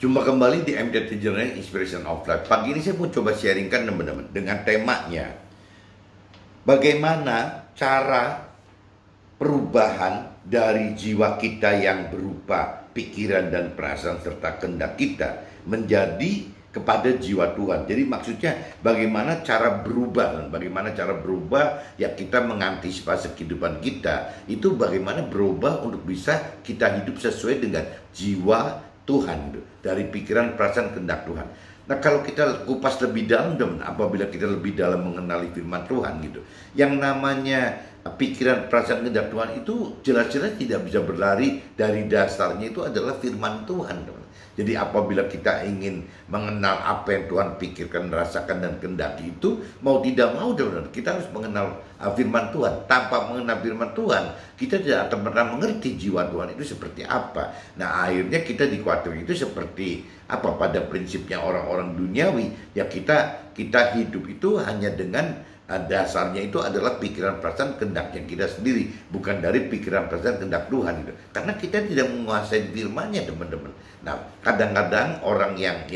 Jumpa kembali di MDT Journal Inspiration of Life. Pagi ini saya mau coba sharingkan teman-teman dengan temanya bagaimana cara perubahan dari jiwa kita yang berupa pikiran dan perasaan serta kehendak kita menjadi kepada jiwa Tuhan. Jadi maksudnya bagaimana cara berubah, dan bagaimana cara berubah ya kita mengantisipasi kehidupan kita itu bagaimana berubah untuk bisa kita hidup sesuai dengan jiwa Tuhan, dari pikiran, perasaan, kehendak Tuhan. Nah, kalau kita kupas lebih dalam, apabila kita lebih dalam mengenali firman Tuhan gitu, yang namanya pikiran, perasaan, kehendak Tuhan itu jelas-jelas tidak bisa berlari dari dasarnya itu adalah firman Tuhan, teman. Jadi apabila kita ingin mengenal apa yang Tuhan pikirkan, rasakan, dan kehendaki itu, mau tidak mau, teman, kita harus mengenal firman Tuhan. Tanpa mengenal firman Tuhan, kita tidak akan pernah mengerti jiwa Tuhan itu seperti apa. Nah, akhirnya kita dikhawatirkan itu seperti apa pada prinsipnya orang-orang duniawi. Ya kita hidup itu hanya dengan dasarnya itu adalah pikiran, perasaan, kehendaknya kita sendiri, bukan dari pikiran, perasaan, kehendak Tuhan gitu. Karena kita tidak menguasai firman-Nya, teman-teman. Nah, kadang-kadang orang yang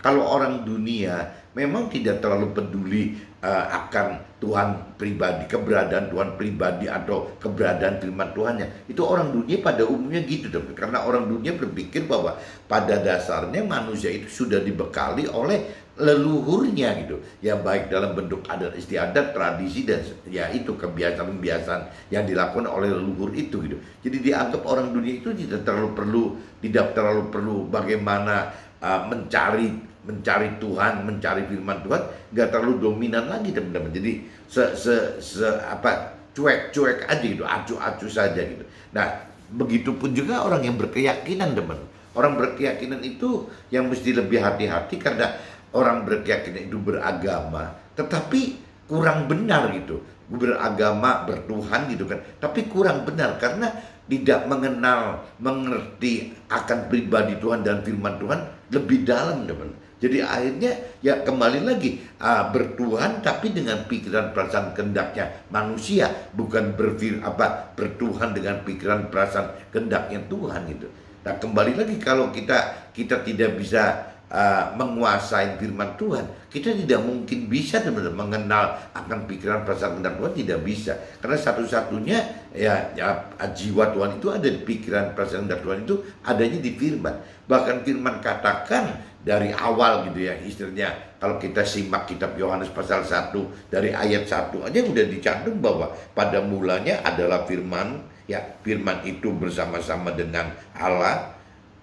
kalau orang dunia memang tidak terlalu peduli akan Tuhan pribadi, keberadaan Tuhan pribadi atau keberadaan firman Tuhannya. Itu orang dunia pada umumnya gitu, teman. Karena orang dunia berpikir bahwa pada dasarnya manusia itu sudah dibekali oleh leluhurnya gitu, ya baik dalam bentuk adat istiadat, tradisi, dan ya itu kebiasaan-kebiasaan yang dilakukan oleh leluhur itu gitu. Jadi dianggap orang dunia itu tidak terlalu perlu bagaimana mencari Tuhan, mencari firman Tuhan, nggak terlalu dominan lagi, teman-teman. Jadi cuek-cuek aja gitu, acu-acu saja gitu. Nah, begitupun juga orang yang berkeyakinan, teman. Orang berkeyakinan itu yang mesti lebih hati-hati, karena orang berkeyakinan itu beragama, tetapi kurang benar gitu. Beragama, bertuhan gitu kan, tapi kurang benar karena tidak mengerti akan pribadi Tuhan dan firman Tuhan lebih dalam, teman. Jadi akhirnya ya kembali lagi bertuhan tapi dengan pikiran, perasaan, kehendaknya manusia, bukan bertuhan dengan pikiran, perasaan, kehendaknya Tuhan gitu. Nah, kembali lagi kalau kita tidak bisa menguasai firman Tuhan, kita tidak mungkin bisa teman-teman mengenal akan pikiran, perasaan, kehendak Tuhan, tidak bisa. Karena satu-satunya ya jiwa Tuhan itu ada di pikiran, perasaan, kehendak Tuhan itu adanya di firman. Bahkan firman katakan dari awal gitu ya, istilahnya kalau kita simak kitab Yohanes pasal 1 dari ayat 1 aja udah dicantum bahwa pada mulanya adalah firman, ya firman itu bersama-sama dengan Allah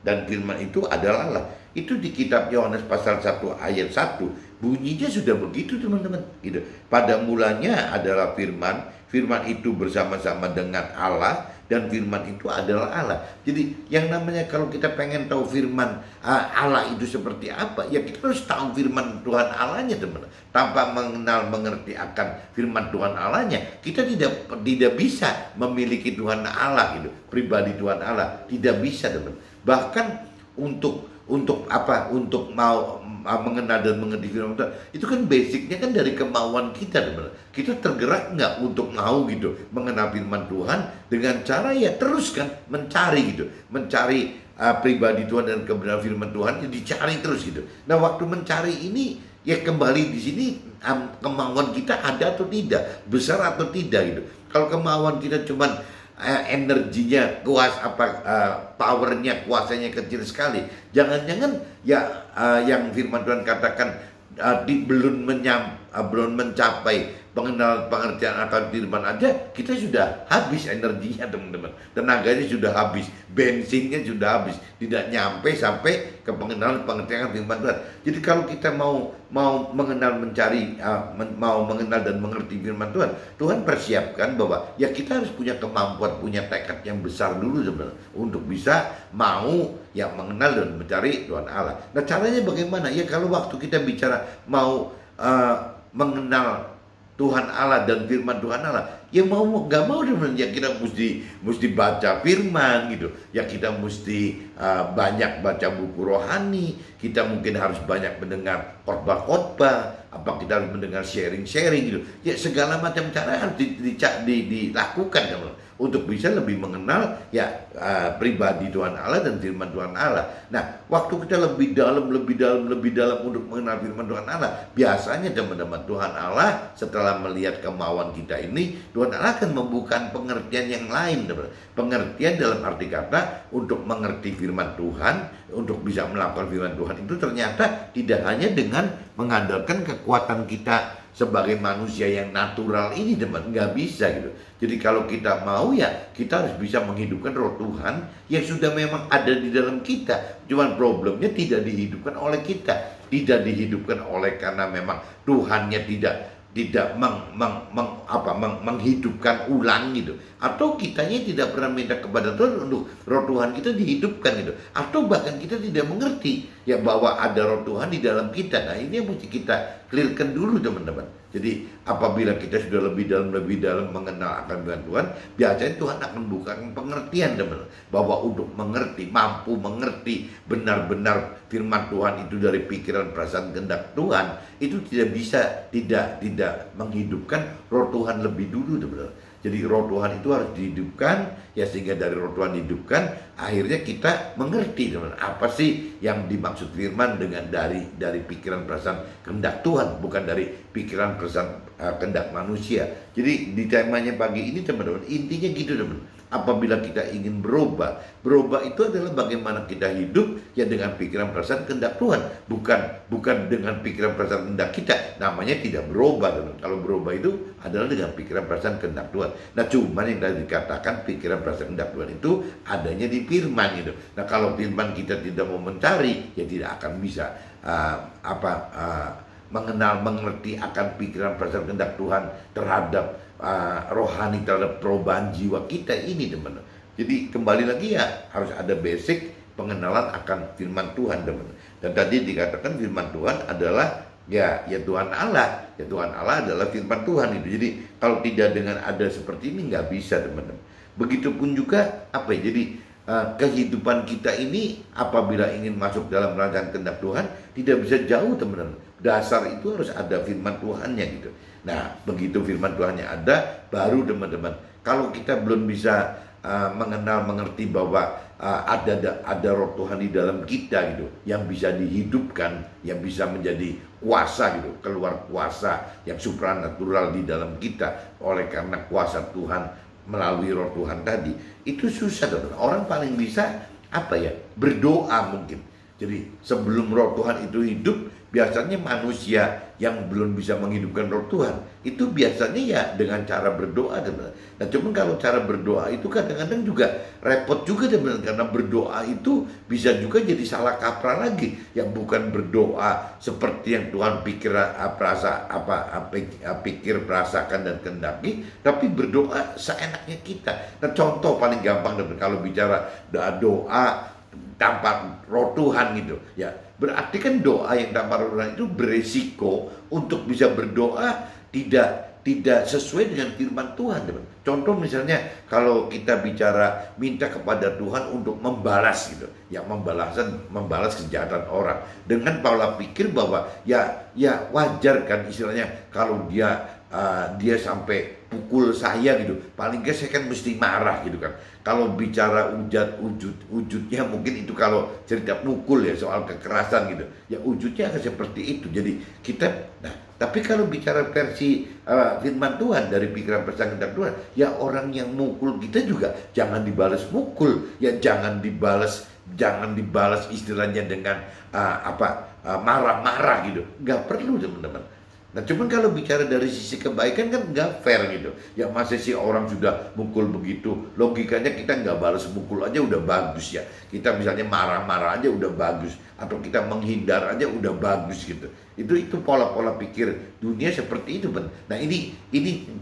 dan firman itu adalah Allah. Itu di kitab Yohanes pasal 1 ayat 1 bunyinya sudah begitu, teman-teman gitu. Pada mulanya adalah firman, firman itu bersama-sama dengan Allah dan firman itu adalah Allah. Jadi yang namanya kalau kita pengen tahu firman Allah itu seperti apa, ya kita harus tahu firman Tuhan Allahnya, teman. Tanpa mengerti akan firman Tuhan Allahnya, kita tidak bisa memiliki Tuhan Allah gitu, pribadi Tuhan Allah tidak bisa, teman. Bahkan untuk mau mengenal dan mengerti firman Tuhan, itu kan basicnya kan dari kemauan kita, teman. Kita tergerak nggak untuk mau gitu mengenal firman Tuhan dengan cara ya terus kan mencari gitu, mencari pribadi Tuhan dan kebenaran firman Tuhan, ya dicari terus gitu. Nah, waktu mencari ini ya kembali di sini kemauan kita ada atau tidak, besar atau tidak gitu. Kalau kemauan kita cuman energinya powernya, kuasanya kecil sekali, jangan-jangan ya yang firman Tuhan katakan belum mencapai pengertian akan firman aja, kita sudah habis energinya, teman-teman. Tenaganya sudah habis, bensinnya sudah habis, tidak nyampe sampai ke pengenalan pengertian firman Tuhan. Jadi kalau kita mau mengenal, mau mengenal dan mengerti firman Tuhan, Tuhan persiapkan bahwa ya kita harus punya kemampuan, punya tekad yang besar dulu, sebenarnya, untuk bisa mau ya mengenal dan mencari Tuhan Allah. Nah, caranya bagaimana? Ya kalau waktu kita bicara mau mengenal Tuhan Allah dan firman Tuhan Allah, Ya mau nggak mau teman, ya kita mesti baca firman gitu. Ya kita mesti banyak baca buku rohani. Kita mungkin harus banyak mendengar khotbah-khotbah. Apa kita harus mendengar sharing-sharing gitu. Ya segala macam cara harus dilakukan teman, untuk bisa lebih mengenal ya pribadi Tuhan Allah dan firman Tuhan Allah. Nah, waktu kita lebih dalam untuk mengenal firman Tuhan Allah, biasanya teman-teman, Tuhan Allah setelah melihat kemauan kita ini, Tuhan Allah akan membuka pengertian yang lain, teman. Pengertian dalam arti kata untuk mengerti firman Tuhan, untuk bisa melakukan firman Tuhan itu ternyata tidak hanya dengan mengandalkan kekuatan kita sebagai manusia yang natural ini, teman, nggak bisa gitu. Jadi kalau kita mau ya kita harus bisa menghidupkan roh Tuhan yang sudah memang ada di dalam kita. Cuman problemnya tidak dihidupkan oleh kita, tidak dihidupkan oleh karena memang Tuhannya tidak menghidupkan ulang gitu, atau kitanya tidak pernah minta kepada Tuhan untuk roh Tuhan kita dihidupkan gitu, atau bahkan kita tidak mengerti ya bahwa ada roh Tuhan di dalam kita. Nah, ini yang mesti kita clearkan dulu teman-teman. Jadi apabila kita sudah lebih dalam mengenal akan Tuhan, biasanya Tuhan akan bukakan pengertian teman, bahwa untuk mengerti, mampu mengerti benar-benar firman Tuhan itu dari pikiran, perasaan, kehendak Tuhan, itu tidak bisa tidak menghidupkan roh Tuhan lebih dulu teman. Jadi roh Tuhan itu harus dihidupkan ya, sehingga dari roh Tuhan dihidupkan akhirnya kita mengerti teman, apa sih yang dimaksud firman dengan dari pikiran, perasaan, kehendak Tuhan, bukan dari pikiran, perasaan, kehendak manusia. Jadi di temanya pagi ini teman-teman, intinya gitu teman. Apabila kita ingin berubah itu adalah bagaimana kita hidup ya dengan pikiran, perasaan, kehendak Tuhan, bukan dengan pikiran, perasaan, kehendak kita. Namanya tidak berubah teman. Kalau berubah itu adalah dengan pikiran, perasaan, kehendak Tuhan. Nah, cuman yang tadi dikatakan pikiran, perasaan, kehendak Tuhan itu adanya di firman gitu. Nah, kalau firman kita tidak mau mencari, ya tidak akan bisa mengerti akan pikiran, perasaan, kehendak Tuhan terhadap rohani, terhadap perubahan jiwa kita ini teman. Jadi kembali lagi ya harus ada basic pengenalan akan firman Tuhan teman. Dan tadi dikatakan firman Tuhan adalah ya Tuhan Allah. Ya Tuhan Allah adalah firman Tuhan itu. Jadi kalau tidak dengan ada seperti ini nggak bisa teman-teman. Begitupun juga apa ya, jadi kehidupan kita ini apabila ingin masuk dalam rancangan kehendak Tuhan tidak bisa jauh teman-teman. Dasar itu harus ada firman Tuhannya gitu. Nah, begitu firman Tuhannya ada, baru teman-teman, kalau kita belum bisa mengerti bahwa ada roh Tuhan di dalam kita gitu, yang bisa dihidupkan, yang bisa menjadi kuasa gitu, keluar kuasa yang supranatural di dalam kita oleh karena kuasa Tuhan melalui roh Tuhan tadi, itu susah teman-teman. Orang paling bisa apa ya, berdoa mungkin. Jadi sebelum roh Tuhan itu hidup, biasanya manusia yang belum bisa menghidupkan roh Tuhan itu biasanya ya dengan cara berdoa teman. Nah, cuman kalau cara berdoa itu kadang-kadang juga repot juga teman, karena berdoa itu bisa juga jadi salah kaprah lagi, yang bukan berdoa seperti yang Tuhan pikir, perasakan dan kehendaki, tapi berdoa seenaknya kita. Nah, contoh paling gampang teman, kalau bicara doa tanpa roh Tuhan gitu ya, berarti kan doa yang tanpa roh Tuhan itu beresiko untuk bisa berdoa tidak sesuai dengan firman Tuhan teman. Contoh misalnya kalau kita bicara minta kepada Tuhan untuk membalas gitu ya, membalas kejahatan orang dengan pola pikir bahwa ya wajar kan istilahnya, kalau dia sampai pukul saya gitu, paling nggak saya kan mesti marah gitu kan. Kalau bicara wujudnya mungkin itu kalau cerita pukul ya, soal kekerasan gitu ya, wujudnya akan seperti itu. Jadi kita, nah tapi kalau bicara versi firman Tuhan dari pikiran, perasaan, kehendak Tuhan, ya orang yang mukul kita juga jangan dibalas mukul ya, jangan dibalas istilahnya dengan marah-marah gitu, nggak perlu teman-teman. Nah, cuman kalau bicara dari sisi kebaikan kan nggak fair gitu. Ya masa sih orang sudah mukul begitu, logikanya kita nggak balas mukul aja udah bagus ya. Kita misalnya marah-marah aja udah bagus, atau kita menghindar aja udah bagus gitu. Itu pola-pola pikir dunia seperti itu, Ben. Nah, ini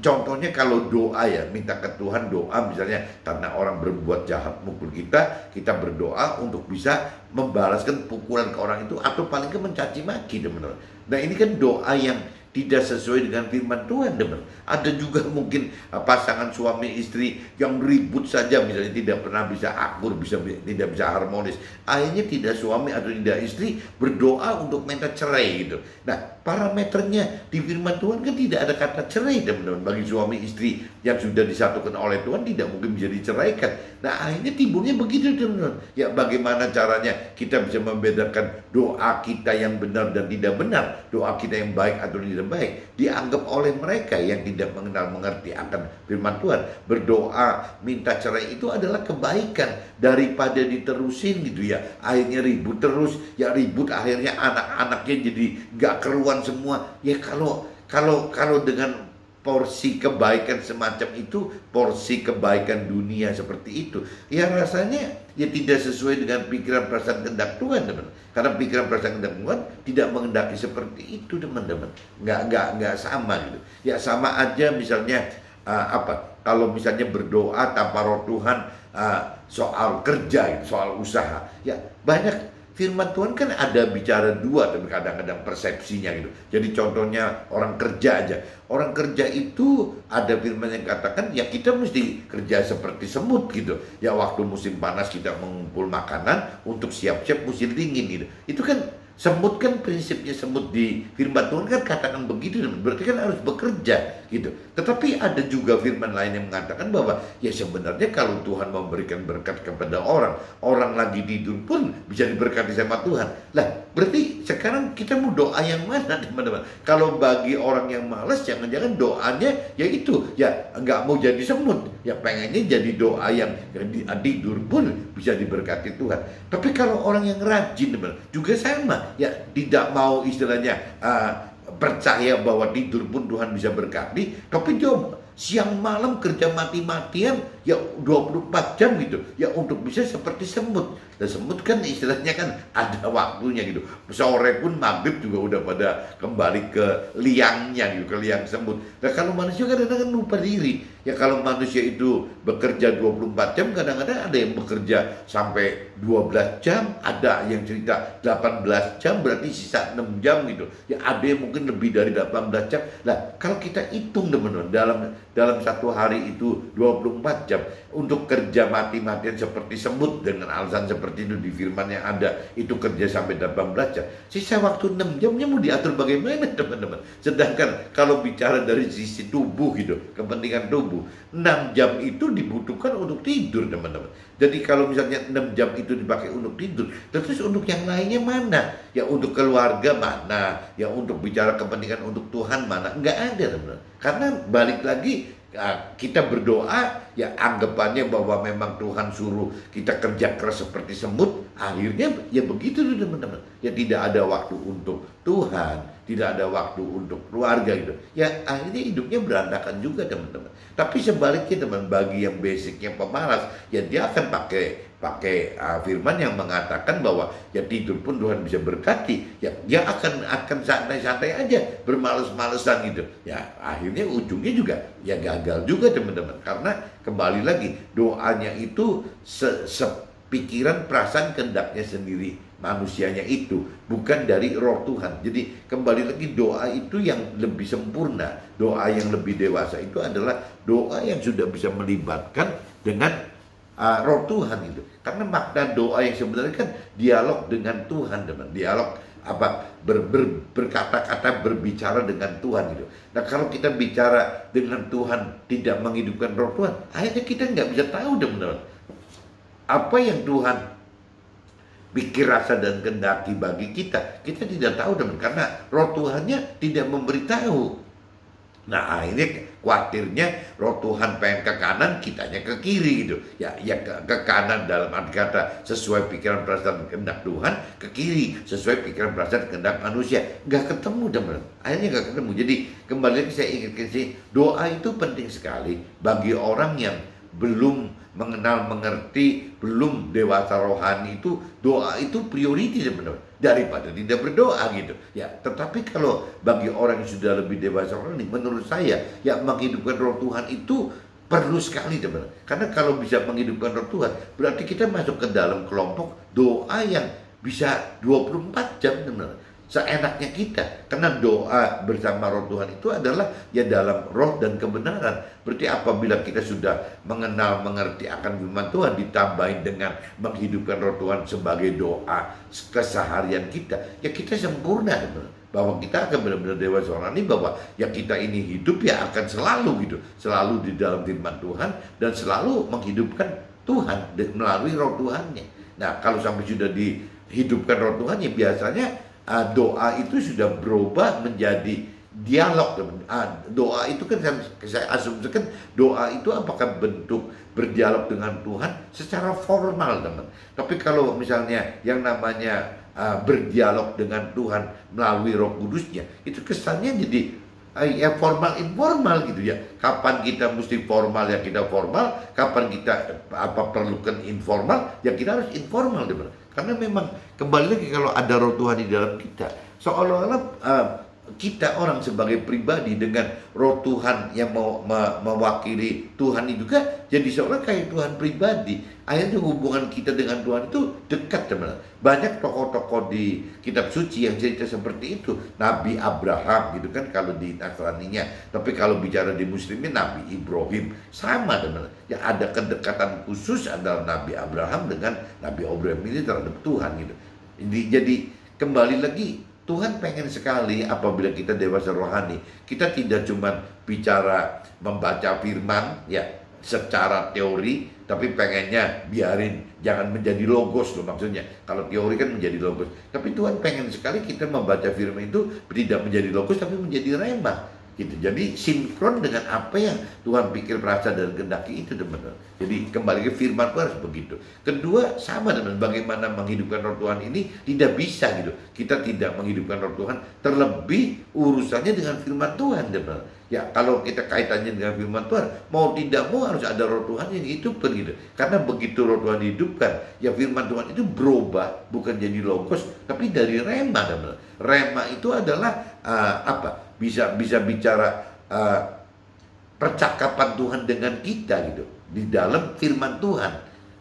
contohnya kalau doa ya, minta ke Tuhan doa misalnya karena orang berbuat jahat mukul kita berdoa untuk bisa membalaskan pukulan ke orang itu, atau paling ke mencaci maki, teman-teman. Nah, ini kan doa yang tidak sesuai dengan firman Tuhan, teman. Ada juga mungkin pasangan suami istri yang ribut saja, misalnya tidak pernah bisa akur, tidak bisa harmonis. Akhirnya tidak suami atau tidak istri berdoa untuk minta cerai gitu. Nah, parameternya di firman Tuhan kan tidak ada kata cerai, teman-teman. Bagi suami istri yang sudah disatukan oleh Tuhan tidak mungkin bisa diceraikan. Nah, akhirnya timbulnya begitu, teman-teman. Ya, bagaimana caranya kita bisa membedakan doa kita yang benar dan tidak benar, doa kita yang baik atau tidak baik, dianggap oleh mereka yang tidak mengenal mengerti akan firman Tuhan. Berdoa minta cerai itu adalah kebaikan daripada diterusin gitu ya. Akhirnya ribut terus, ya ribut akhirnya anak-anaknya jadi gak keruan semua. Ya kalau dengan porsi kebaikan semacam itu, porsi kebaikan dunia seperti itu, ya rasanya ya tidak sesuai dengan pikiran perasaan kehendak Tuhan, teman. Karena pikiran perasaan kehendak Tuhan tidak mengendaki seperti itu, teman-teman. Nggak sama gitu. Ya sama aja misalnya kalau misalnya berdoa tanpa roh Tuhan soal kerja, soal usaha, ya banyak. Firman Tuhan kan ada bicara dua, tapi kadang-kadang persepsinya gitu. Jadi contohnya orang kerja aja. Orang kerja itu ada firman yang katakan, ya kita mesti kerja seperti semut gitu. Ya waktu musim panas kita mengumpul makanan untuk siap-siap musim dingin gitu. Itu kan semut, kan prinsipnya semut di firman Tuhan kan katakan begitu, berarti kan harus bekerja gitu. Tetapi ada juga firman lain yang mengatakan bahwa ya sebenarnya kalau Tuhan memberikan berkat kepada orang lagi tidur pun bisa diberkati sama Tuhan. Lah berarti sekarang kita mau doa yang mana, teman-teman? Kalau bagi orang yang malas, jangan-jangan doanya ya itu, ya nggak mau jadi semut, ya pengennya jadi doa yang tidur pun bisa diberkati Tuhan. Tapi kalau orang yang rajin, teman, juga sama, ya tidak mau istilahnya percaya bahwa tidur pun Tuhan bisa berkati, tapi dia siang malam kerja mati-matian ya 24 jam gitu ya untuk bisa seperti semut. Dan semut kan istilahnya kan ada waktunya gitu. Sore pun maghrib juga udah pada kembali ke liangnya gitu, ke liang semut. Nah kalau manusia kadang-kadang lupa diri. Ya kalau manusia itu bekerja 24 jam, kadang-kadang ada yang bekerja sampai 12 jam, ada yang cerita 18 jam, berarti sisa 6 jam gitu. Ya ada yang mungkin lebih dari 18 jam. Nah kalau kita hitung, teman-teman, dalam satu hari itu 24 jam untuk kerja mati-matian seperti semut dengan alasan seperti itu di firman yang ada, itu kerja sampai 18 jam, sisa waktu 6 jamnya mau diatur bagaimana, teman-teman? Sedangkan kalau bicara dari sisi tubuh gitu, kepentingan tubuh, 6 jam itu dibutuhkan untuk tidur, teman-teman. Jadi kalau misalnya 6 jam itu dipakai untuk tidur, terus untuk yang lainnya mana? Ya untuk keluarga mana? Ya untuk bicara kepentingan untuk Tuhan mana? Enggak ada, teman-teman. Karena balik lagi, kita berdoa ya anggapannya bahwa memang Tuhan suruh kita kerja keras seperti semut, akhirnya ya begitu tuh, teman-teman. Ya tidak ada waktu untuk Tuhan, tidak ada waktu untuk keluarga gitu. Ya akhirnya hidupnya berantakan juga, teman-teman. Tapi sebaliknya, teman, bagi yang basicnya pemalas, ya dia akan pakai firman yang mengatakan bahwa ya tidur pun Tuhan bisa berkati, ya dia akan santai-santai aja, bermales-malesan gitu. Ya akhirnya ujungnya juga ya gagal juga, teman-teman. Karena kembali lagi, doanya itu sepikiran perasaan kehendaknya sendiri manusianya itu, bukan dari roh Tuhan. Jadi kembali lagi, doa itu yang lebih sempurna, doa yang lebih dewasa itu adalah doa yang sudah bisa melibatkan dengan roh Tuhan itu. Karena makna doa yang sebenarnya kan dialog dengan Tuhan, teman. Dialog berkata-kata, berbicara dengan Tuhan gitu. Nah kalau kita bicara dengan Tuhan tidak menghidupkan roh Tuhan, akhirnya kita nggak bisa tahu, teman-teman, apa yang Tuhan pikir, rasa, dan kehendaki bagi kita. Kita tidak tahu, teman, karena roh Tuhannya tidak memberitahu. Nah akhirnya khawatirnya roh Tuhan pengen ke kanan, kitanya ke kiri gitu. Ya ke kanan dalam arti kata sesuai pikiran perasaan kehendak Tuhan, ke kiri sesuai pikiran perasaan kehendak manusia. Nggak ketemu, teman. Akhirnya nggak ketemu. Jadi kembali lagi saya ingatkan sih, doa itu penting sekali bagi orang yang belum mengenal mengerti, belum dewasa rohani. Itu doa itu priority, teman-teman, daripada tidak berdoa gitu ya. Tetapi kalau bagi orang yang sudah lebih dewasa rohani, menurut saya ya menghidupkan roh Tuhan itu perlu sekali, teman. Karena kalau bisa menghidupkan roh Tuhan, berarti kita masuk ke dalam kelompok doa yang bisa 24 jam, teman. seenaknya kita. Karena doa bersama roh Tuhan itu adalah ya dalam roh dan kebenaran. Berarti apabila kita sudah mengenal, mengerti akan firman Tuhan, ditambahin dengan menghidupkan roh Tuhan sebagai doa keseharian kita, ya kita sempurna, bahwa kita akan benar-benar dewasa rohani, bahwa ya kita ini hidup ya akan selalu gitu, selalu di dalam firman Tuhan dan selalu menghidupkan Tuhan melalui roh Tuhannya. Nah, kalau sampai sudah dihidupkan roh Tuhan, ya biasanya doa itu sudah berubah menjadi dialog. Doa itu kan saya asumsikan doa itu apakah bentuk berdialog dengan Tuhan secara formal, teman. Tapi kalau misalnya yang namanya berdialog dengan Tuhan melalui Roh Kudusnya, itu kesannya jadi ya formal informal gitu ya. Kapan kita mesti formal ya kita formal, kapan kita perlukan informal ya kita harus informal, teman. Karena memang kembali lagi kalau ada roh Tuhan di dalam kita, seolah-olah kita orang sebagai pribadi dengan roh Tuhan yang mau mewakili Tuhan itu juga jadi seolah kayak Tuhan pribadi. Akhirnya hubungan kita dengan Tuhan itu dekat, teman. Banyak tokoh-tokoh di kitab suci yang cerita seperti itu. Nabi Abraham gitu kan kalau di Nasraninya. Tapi kalau bicara di Muslimnya Nabi Ibrahim sama, teman. Ya ada kedekatan khusus antara Nabi Abraham dengan Nabi Ibrahim ini terhadap Tuhan gitu. Jadi kembali lagi, Tuhan pengen sekali apabila kita dewasa rohani, kita tidak cuma bicara membaca firman ya secara teori, tapi pengennya biarin jangan menjadi logos loh, maksudnya kalau teori kan menjadi logos, tapi Tuhan pengen sekali kita membaca firman itu tidak menjadi logos tapi menjadi rema gitu. Jadi sinkron dengan apa yang Tuhan pikir, perasa dan kehendaki itu, teman-teman. Jadi kembali ke firman Tuhan harus begitu. Kedua, sama dengan bagaimana menghidupkan roh Tuhan ini tidak bisa gitu. Kita tidak menghidupkan roh Tuhan, terlebih urusannya dengan firman Tuhan, teman-teman. Ya kalau kita kaitannya dengan firman Tuhan, mau tidak mau harus ada roh Tuhan yang hidupkan gitu. Karena begitu roh Tuhan dihidupkan, ya firman Tuhan itu berubah, bukan jadi logos, tapi dari rema, teman-teman. Rema itu adalah apa? Bisa bicara percakapan Tuhan dengan kita gitu di dalam firman Tuhan.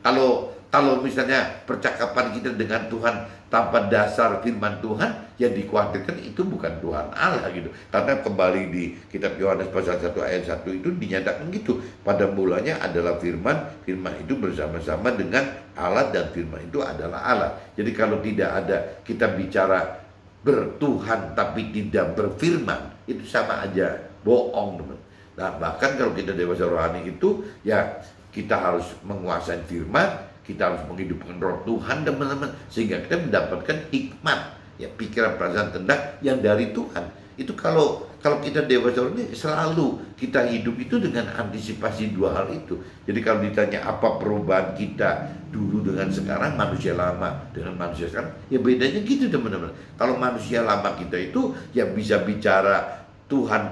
Kalau misalnya percakapan kita dengan Tuhan tanpa dasar firman Tuhan, ya dikhawatirkan itu bukan Tuhan Allah gitu. Karena kembali di kitab Yohanes pasal 1 ayat 1 itu dinyatakan gitu. Pada mulanya adalah firman, firman itu bersama-sama dengan Allah dan firman itu adalah Allah. Jadi kalau tidak ada kita bicara bertuhan tapi tidak berfirman, itu sama aja bohong, teman. Nah, bahkan kalau kita dewasa rohani itu ya kita harus menguasai firman, kita harus menghidupkan roh Tuhan, teman-teman, sehingga kita mendapatkan hikmat ya, pikiran, perasaan, kehendak yang dari Tuhan. Itu kalau kita dewasa rohani selalu kita hidup itu dengan antisipasi dua hal itu. Jadi kalau ditanya apa perubahan kita dulu dengan sekarang, manusia lama dengan manusia sekarang, ya bedanya gitu, teman-teman. Kalau manusia lama kita itu ya bisa bicara Tuhan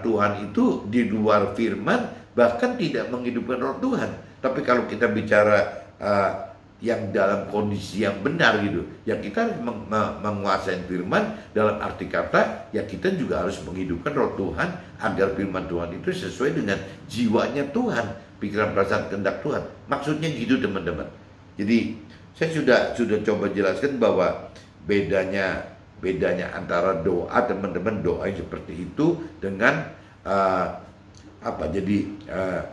itu di luar firman, bahkan tidak menghidupkan roh Tuhan. Tapi kalau kita bicara yang dalam kondisi yang benar gitu, ya kita harus menguasai firman dalam arti kata, ya kita juga harus menghidupkan roh Tuhan agar firman Tuhan itu sesuai dengan jiwanya Tuhan, pikiran, perasaan, kehendak Tuhan. Maksudnya gitu, teman-teman. Jadi saya sudah coba jelaskan bahwa bedanya antara doa, teman-teman, doa yang seperti itu dengan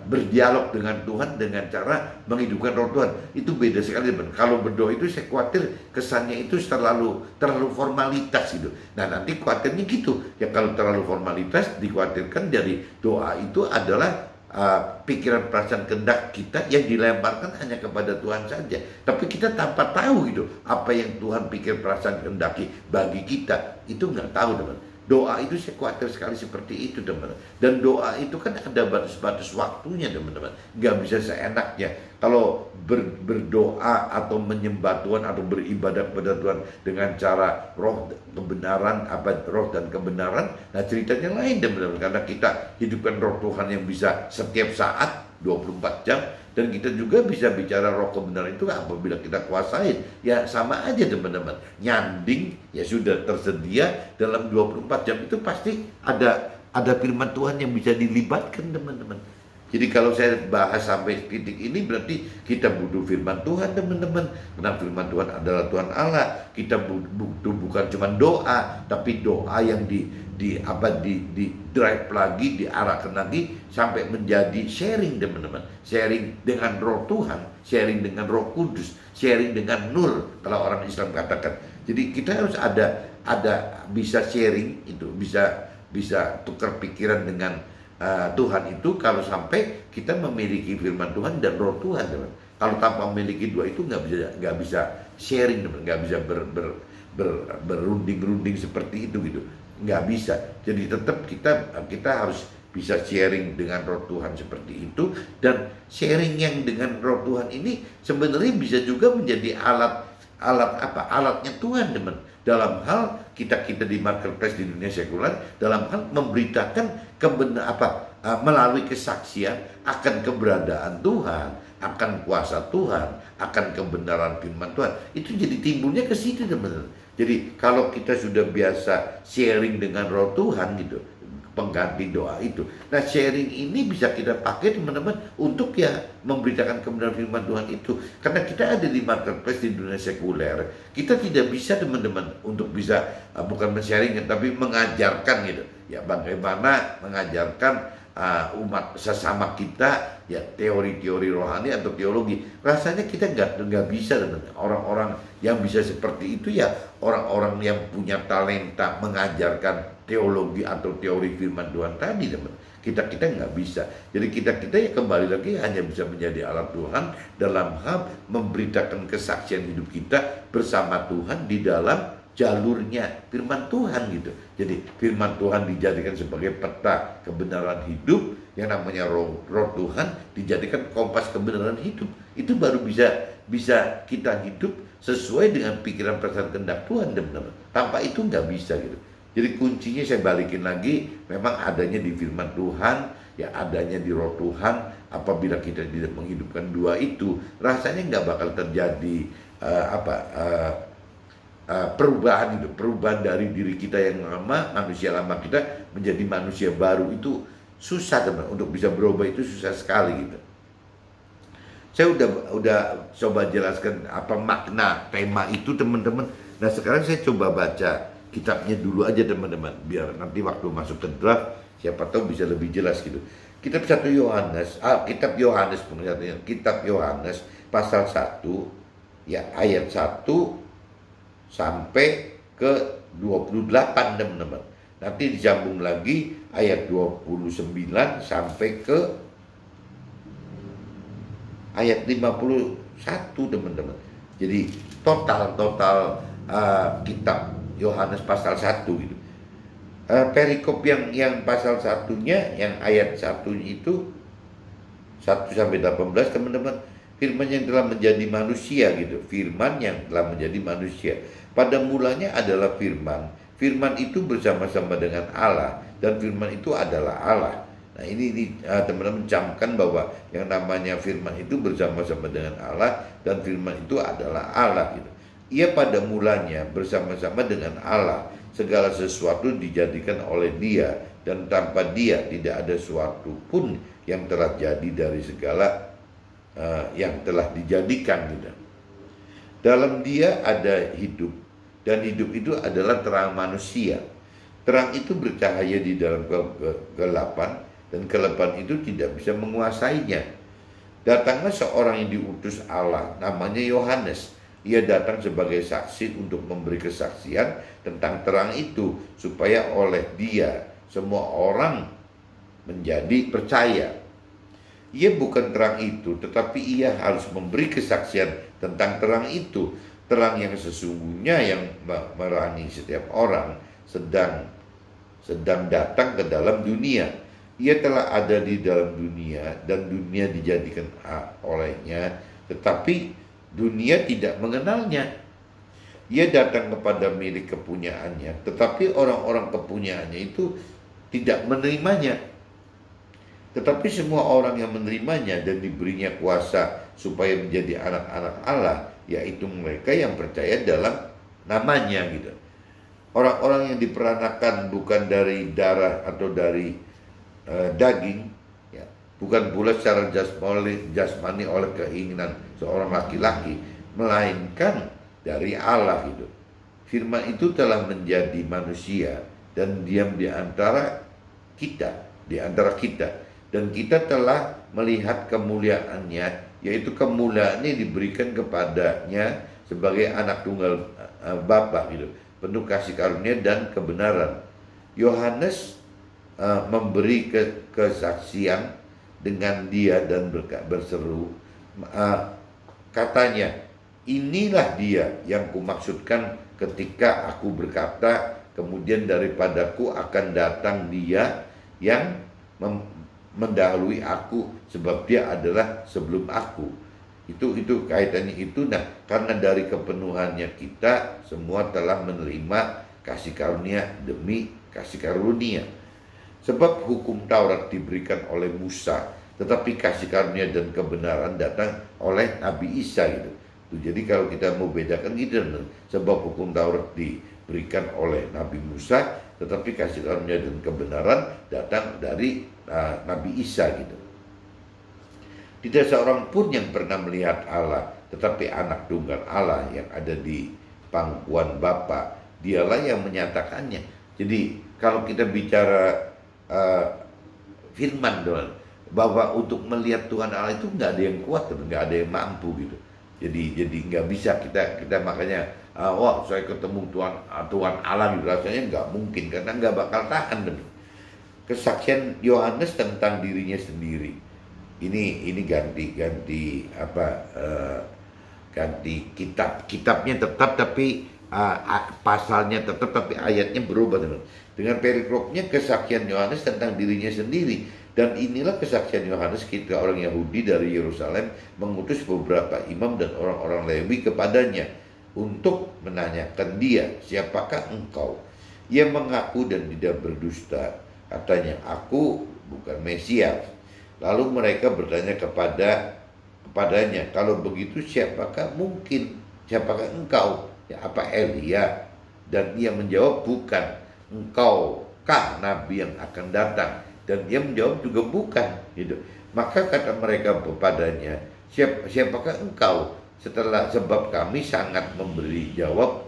berdialog dengan Tuhan dengan cara menghidupkan roh Tuhan, itu beda sekali, teman. Kalau berdoa itu saya khawatir kesannya itu terlalu formalitas gitu. Nah, nanti khawatirnya gitu ya, kalau terlalu formalitas dikhawatirkan dari doa itu adalah pikiran, perasaan, kehendak kita yang dilemparkan hanya kepada Tuhan saja, tapi kita tanpa tahu gitu apa yang Tuhan pikir, perasaan, kehendaki bagi kita, itu nggak tahu, teman. Doa itu saya khawatir sekali seperti itu, teman-teman. Dan doa itu kan ada batas-batas waktunya, teman-teman. Nggak bisa seenaknya. Kalau berdoa atau menyembah Tuhan atau beribadah kepada Tuhan dengan cara roh kebenaran, roh dan kebenaran, nah ceritanya lain, teman-teman. Karena kita hidupkan roh Tuhan yang bisa setiap saat 24 jam, dan kita juga bisa bicara roh kebenaran itu apabila kita kuasain. Ya sama aja, teman-teman. Nyanding ya sudah tersedia dalam 24 jam itu pasti ada firman Tuhan yang bisa dilibatkan, teman-teman. Jadi kalau saya bahas sampai titik ini berarti kita butuh firman Tuhan, teman-teman. Karena firman Tuhan adalah Tuhan Allah. Kita butuh bukan cuma doa, tapi doa yang di drive lagi, diarahkan lagi sampai menjadi sharing, teman-teman. Sharing dengan Roh Tuhan, sharing dengan Roh Kudus, sharing dengan Nur kalau orang Islam katakan. Jadi kita harus ada bisa sharing itu, bisa tukar pikiran dengan Tuhan itu kalau sampai kita memiliki firman Tuhan dan Roh Tuhan, teman. Kalau tanpa memiliki dua itu nggak bisa sharing, teman. Nggak bisa berunding-runding seperti itu gitu, nggak bisa. Jadi tetap kita harus bisa sharing dengan Roh Tuhan seperti itu, dan sharing yang dengan Roh Tuhan ini sebenarnya bisa juga menjadi alatnya Tuhan, teman. Dalam hal kita di marketplace di dunia sekuler, dalam hal memberitakan melalui kesaksian akan keberadaan Tuhan, akan kuasa Tuhan, akan kebenaran firman Tuhan. Itu jadi timbulnya ke situ, teman-teman. Jadi kalau kita sudah biasa sharing dengan Roh Tuhan gitu, pengganti doa itu. Nah, sharing ini bisa kita pakai, teman-teman, untuk ya memberitakan kebenaran firman Tuhan itu. Karena kita ada di marketplace di dunia sekuler, kita tidak bisa, teman-teman, untuk bisa bukan men-sharing tapi mengajarkan gitu. Ya, bagaimana mengajarkan umat sesama kita ya teori-teori rohani atau teologi. Rasanya kita nggak bisa, teman-teman. Orang-orang yang bisa seperti itu ya orang-orang yang punya talenta mengajarkan teologi atau teori firman Tuhan tadi, teman. Kita nggak bisa. Jadi kita ya kembali lagi hanya bisa menjadi alat Tuhan dalam hal memberitakan kesaksian hidup kita bersama Tuhan di dalam jalurnya firman Tuhan gitu. Jadi firman Tuhan dijadikan sebagai peta kebenaran hidup, yang namanya roh Tuhan dijadikan kompas kebenaran hidup. Itu baru bisa kita hidup sesuai dengan pikiran perasaan kehendak Tuhan, teman-teman. Tanpa itu nggak bisa gitu. Jadi kuncinya saya balikin lagi, memang adanya di firman Tuhan, ya adanya di Roh Tuhan. Apabila kita tidak menghidupkan dua itu, rasanya nggak bakal terjadi perubahan itu, perubahan dari diri kita yang lama, manusia lama kita menjadi manusia baru. Itu susah, teman. Untuk bisa berubah itu susah sekali gitu. Saya udah coba jelaskan apa makna tema itu, teman-teman. Nah, sekarang saya coba baca kitabnya dulu aja, teman-teman, biar nanti waktu masuk ke draft siapa tahu bisa lebih jelas gitu. Kitab 1 Yohanes, kitab Yohanes pengertiannya, kitab Yohanes pasal 1 ya ayat 1 sampai ke 28, teman-teman. Nanti disambung lagi ayat 29 sampai ke ayat 51, teman-teman. Jadi total kitab Yohanes pasal 1 gitu. Perikop yang pasal 1-nya, yang ayat 1 itu 1 sampai 18, teman-teman. Firman yang telah menjadi manusia gitu. Firman yang telah menjadi manusia. Pada mulanya adalah firman. Firman itu bersama-sama dengan Allah, dan firman itu adalah Allah. Nah, ini teman-teman camkan bahwa yang namanya firman itu bersama-sama dengan Allah, dan firman itu adalah Allah gitu. Ia pada mulanya bersama-sama dengan Allah, segala sesuatu dijadikan oleh Dia, dan tanpa Dia tidak ada sesuatu pun yang telah jadi dari segala yang telah dijadikan gitu. Dalam Dia ada hidup, dan hidup itu adalah terang manusia. Terang itu bercahaya di dalam kegelapan, dan kegelapan itu tidak bisa menguasainya. Datanglah seorang yang diutus Allah, namanya Yohanes. Ia datang sebagai saksi untuk memberi kesaksian tentang terang itu, supaya oleh Dia semua orang menjadi percaya. Ia bukan terang itu, tetapi ia harus memberi kesaksian tentang terang itu. Terang yang sesungguhnya yang menerangi setiap orang sedang datang ke dalam dunia. Ia telah ada di dalam dunia, dan dunia dijadikan olehnya, tetapi dunia tidak mengenalnya. Ia datang kepada milik kepunyaannya, tetapi orang-orang kepunyaannya itu tidak menerimanya. Tetapi semua orang yang menerimanya dan diberinya kuasa supaya menjadi anak-anak Allah, yaitu mereka yang percaya dalam namanya gitu. Orang-orang yang diperanakan bukan dari darah atau dari daging, ya, bukan pula secara jasmani oleh keinginan seorang laki-laki, melainkan dari Allah gitu. Firman itu telah menjadi manusia dan diam di antara kita, dan kita telah melihat kemuliaannya, yaitu kemuliaannya diberikan kepadanya sebagai anak tunggal Bapa gitu, penuh kasih karunia dan kebenaran. Yohanes memberi kesaksian dengan dia dan berseru, katanya, inilah dia yang kumaksudkan ketika aku berkata, kemudian daripadaku akan datang dia yang mendahului aku, sebab dia adalah sebelum aku. Itu kaitannya itu. Nah, karena dari kepenuhannya kita semua telah menerima kasih karunia demi kasih karunia. Sebab hukum Taurat diberikan oleh Musa, tetapi kasih karunia dan kebenaran datang oleh Nabi Isa gitu. Jadi kalau kita mau bedakan gitu, sebab hukum Taurat diberikan oleh Nabi Musa, tetapi kasih karunia dan kebenaran datang dari Nabi Isa gitu. Tidak seorang pun yang pernah melihat Allah, tetapi anak tunggal Allah yang ada di pangkuan Bapa, dialah yang menyatakannya. Jadi kalau kita bicara firman doang, bahwa untuk melihat Tuhan Allah itu nggak ada yang kuat, nggak ada yang mampu gitu. Jadi nggak bisa kita makanya wah saya ketemu Tuhan Allah gitu, rasanya nggak mungkin karena nggak bakal tahan. Kesaksian Yohanes tentang dirinya sendiri ini ganti kitabnya tetap, tapi pasalnya tetap, tapi ayatnya berubah dengan perikopnya. Kesaksian Yohanes tentang dirinya sendiri. Dan inilah kesaksian Yohanes ketika orang Yahudi dari Yerusalem mengutus beberapa imam dan orang-orang Lewi kepadanya untuk menanyakan dia, siapakah engkau? Ia mengaku dan tidak berdusta. Katanya, aku bukan Mesias. Lalu mereka bertanya kepadanya, kalau begitu siapakah engkau? Ya, apa Elia? Dan ia menjawab, bukan. Engkaukah Nabi yang akan datang? Dan dia menjawab juga bukan gitu. Maka kata mereka kepadanya, siapakah engkau? Sebab kami sangat memberi jawab,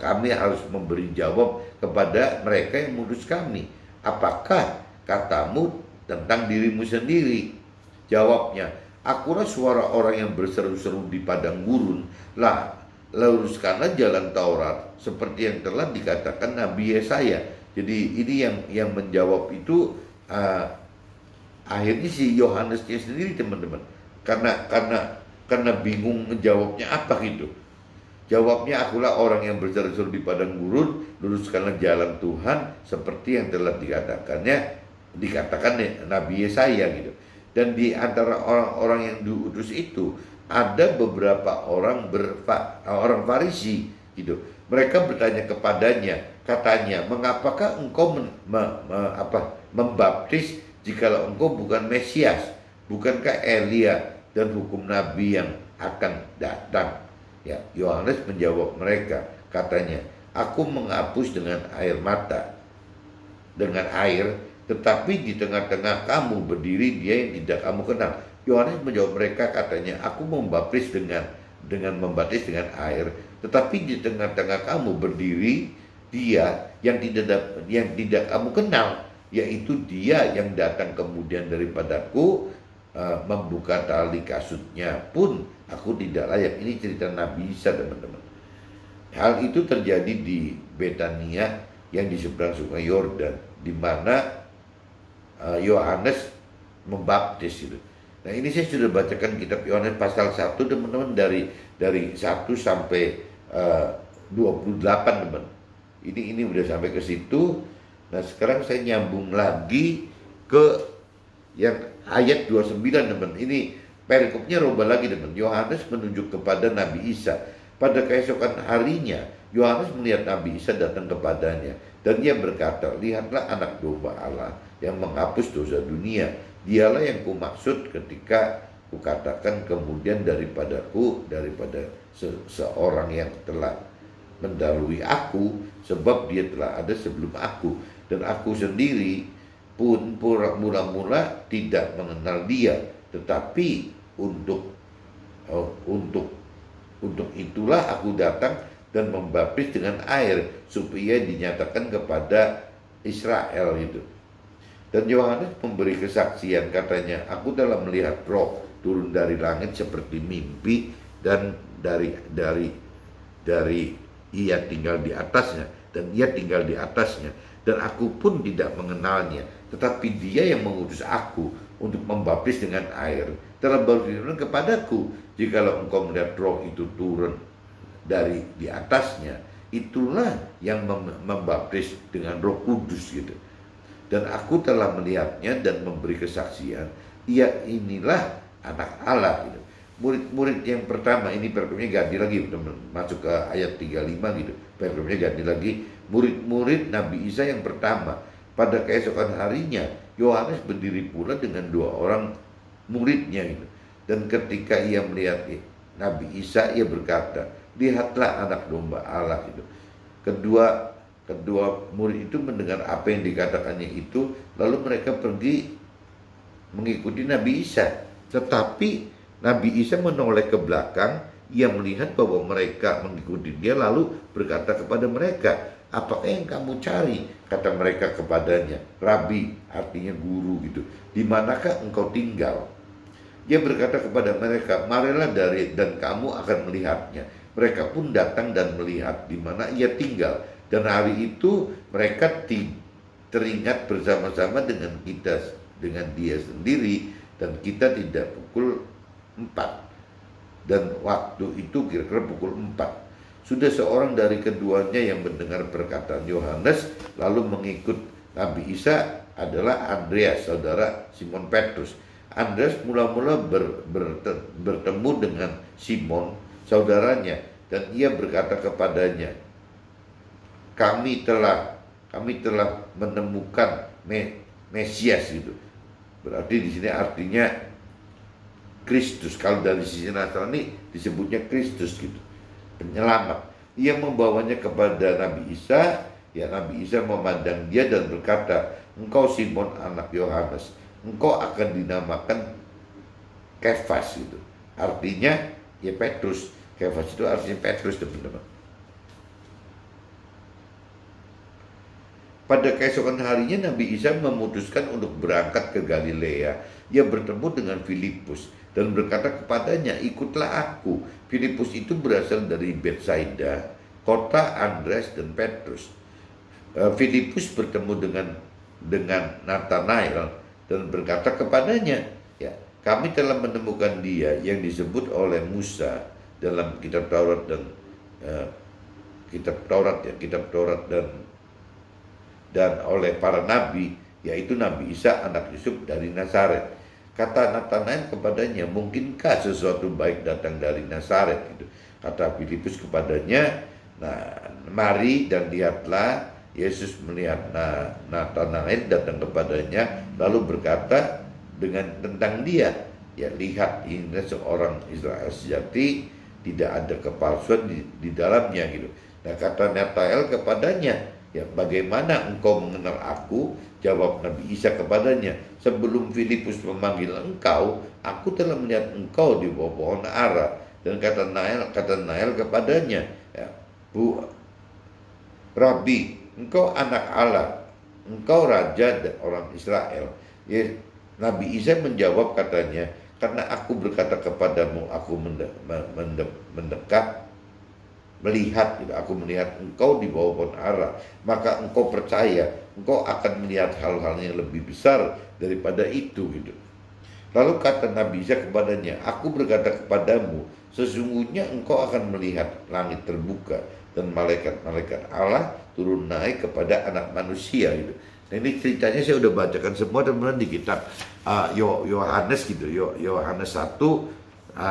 kami harus memberi jawab kepada mereka yang mengutus kami. Apakah katamu tentang dirimu sendiri? Jawabnya, akulah suara orang yang berseru-seru di padang gurun, lah luruskanlah jalan Taurat seperti yang telah dikatakan Nabi Yesaya. Jadi ini yang menjawab itu akhirnya si Yohanesnya sendiri, teman-teman, karena bingung menjawabnya apa gitu. Jawabnya, akulah orang yang berseru-seru di padang gurun, luruskanlah jalan Tuhan seperti yang telah dikatakan Nabi Yesaya gitu. Dan di antara orang-orang yang diutus itu ada beberapa orang Farisi gitu. Mereka bertanya kepadanya, katanya, mengapakah engkau membaptis jikalau engkau bukan Mesias? Bukankah Elia dan hukum Nabi yang akan datang? Ya, Yohanes menjawab mereka, katanya, aku menghapus dengan air mata, dengan air, tetapi di tengah-tengah kamu berdiri dia yang tidak kamu kenal. Yohanes menjawab mereka, katanya, aku membaptis dengan membaptis dengan air, tetapi di tengah-tengah kamu berdiri dia yang tidak kamu kenal, yaitu dia yang datang kemudian daripadaku, membuka tali kasutnya pun aku tidak layak. Ini cerita Nabi Isa, teman-teman. Hal itu terjadi di Betania yang di seberang sungai Yordan, di mana Yohanes membaptis itu. Nah, ini saya sudah bacakan kitab Yohanes pasal 1, teman-teman, dari 1 sampai 28, teman. Ini udah sampai ke situ. Nah, sekarang saya nyambung lagi ke yang ayat 29, teman. Ini perikopnya rubah lagi, teman. Yohanes menunjuk kepada Nabi Isa. Pada keesokan harinya, Yohanes melihat Nabi Isa datang kepadanya, dan ia berkata, lihatlah anak domba Allah yang menghapus dosa dunia. Dialah yang kumaksud ketika kukatakan kemudian daripada seorang yang telah mendahului aku, sebab dia telah ada sebelum aku, dan aku sendiri pun mula-mula tidak mengenal dia, tetapi untuk untuk itulah aku datang dan membaptis dengan air supaya dinyatakan kepada Israel itu. Dan Yohanes memberi kesaksian, katanya, aku telah melihat Roh turun dari langit seperti mimpi, dan dari ia tinggal di atasnya, dan ia tinggal di atasnya, dan aku pun tidak mengenalnya, tetapi dia yang mengutus aku untuk membaptis dengan air telah berfirman kepadaku, jikalau engkau melihat Roh itu turun dari di atasnya, itulah yang membaptis dengan Roh Kudus gitu. Dan aku telah melihatnya dan memberi kesaksian, ia inilah anak Allah gitu. Murid-murid yang pertama ini paragrafnya ganti lagi, masuk ke ayat 35 gitu. Paragrafnya ganti lagi, murid-murid Nabi Isa yang pertama. Pada keesokan harinya Yohanes berdiri pula dengan 2 orang muridnya gitu. Dan ketika ia melihat Nabi Isa, ia berkata, lihatlah anak domba Allah itu. Kedua murid itu mendengar apa yang dikatakannya itu, lalu mereka pergi mengikuti Nabi Isa. Tetapi Nabi Isa menoleh ke belakang, ia melihat bahwa mereka mengikuti dia, lalu berkata kepada mereka, apakah yang kamu cari? Kata mereka kepadanya, Rabi, artinya guru gitu, di manakah engkau tinggal? Dia berkata kepada mereka, marilah dan kamu akan melihatnya. Mereka pun datang dan melihat di mana ia tinggal. Dan hari itu mereka teringat bersama-sama dengan dia sendiri, dan kita tidak pukul 4. Dan waktu itu kira-kira pukul 4. Sudah seorang dari keduanya yang mendengar perkataan Yohanes lalu mengikut Nabi Isa adalah Andreas, saudara Simon Petrus. Andreas mula-mula bertemu dengan Simon, saudaranya, dan ia berkata kepadanya, kami telah menemukan Mesias gitu. Berarti di sini artinya Kristus. Kalau dari sisi Nasrani disebutnya Kristus gitu, penyelamat. Ia membawanya kepada Nabi Isa. Ya, Nabi Isa memandang dia dan berkata, engkau Simon anak Yohanes, engkau akan dinamakan Kefas gitu. Artinya ya Petrus. Kefas itu artinya Petrus, teman-teman. Pada keesokan harinya Nabi Isa memutuskan untuk berangkat ke Galilea. Ia bertemu dengan Filipus dan berkata kepadanya, ikutlah aku. Filipus itu berasal dari Betsaida, kota Andreas dan Petrus. Filipus bertemu dengan Nathanael dan berkata kepadanya, ya, kami telah menemukan dia yang disebut oleh Musa dalam kitab Taurat dan dan oleh para nabi, yaitu Nabi Isa anak Yusuf dari Nazaret. Kata Nathanael kepadanya, mungkinkah sesuatu baik datang dari Nazaret? Gitu. Kata Filipus kepadanya, nah, mari dan lihatlah. Yesus melihat Nathanael datang kepadanya, lalu berkata tentang dia, ya, lihat, ini seorang Israel sejati, tidak ada kepalsuan di dalamnya gitu. Nah, kata Nathanael kepadanya, ya, bagaimana engkau mengenal aku? Jawab Nabi Isa kepadanya, sebelum Filipus memanggil engkau, aku telah melihat engkau di bawah pohon ara. Dan kata Nathanael kepadanya, ya, Rabi, engkau anak Allah, engkau raja dan orang Israel. Ya, Nabi Isa menjawab katanya, karena aku berkata kepadamu, aku mendekat, melihat, aku melihat engkau di bawah pohon ara, maka engkau percaya, engkau akan melihat hal-hal yang lebih besar daripada itu gitu. Lalu kata Nabi Isa kepadanya, aku berkata kepadamu, sesungguhnya engkau akan melihat langit terbuka dan malaikat-malaikat Allah turun naik kepada anak manusia gitu. Nah, ini ceritanya saya udah bacakan semua teman-teman di kitab Yohanes gitu. Yohanes 1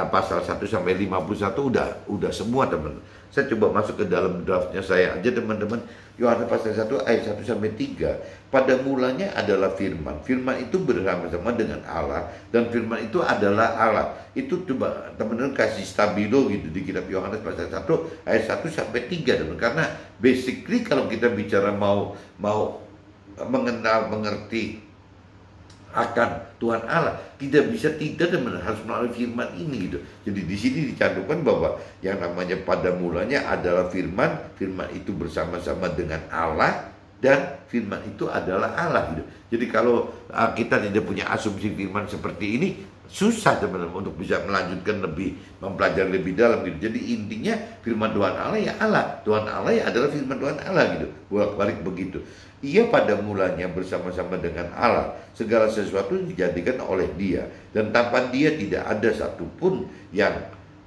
pasal 1 sampai 51 udah semua teman. Saya coba masuk ke dalam draftnya saya aja teman-teman. Yohanes pasal 1 ayat 1 sampai 3. Pada mulanya adalah firman. Firman itu bersama-sama dengan Allah dan firman itu adalah Allah. Itu coba teman-teman kasih stabilo gitu di kitab Yohanes pasal 1 ayat 1 sampai 3 teman. Karena basically kalau kita bicara mau mengenal, mengerti akan Tuhan Allah. Tidak bisa tidak, dan harus melalui firman ini gitu. Jadi di sini dicantumkan bahwa yang namanya pada mulanya adalah firman, firman itu bersama-sama dengan Allah, dan firman itu adalah Allah gitu. Jadi kalau kita tidak punya asumsi firman seperti ini, susah teman-teman untuk bisa melanjutkan lebih, mempelajari lebih dalam gitu. Jadi intinya firman Tuhan Allah ya Allah, Tuhan Allah ya adalah firman Tuhan Allah gitu. Bolak-balik begitu. Ia pada mulanya bersama-sama dengan Allah, segala sesuatu dijadikan oleh Dia, dan tanpa Dia tidak ada satupun yang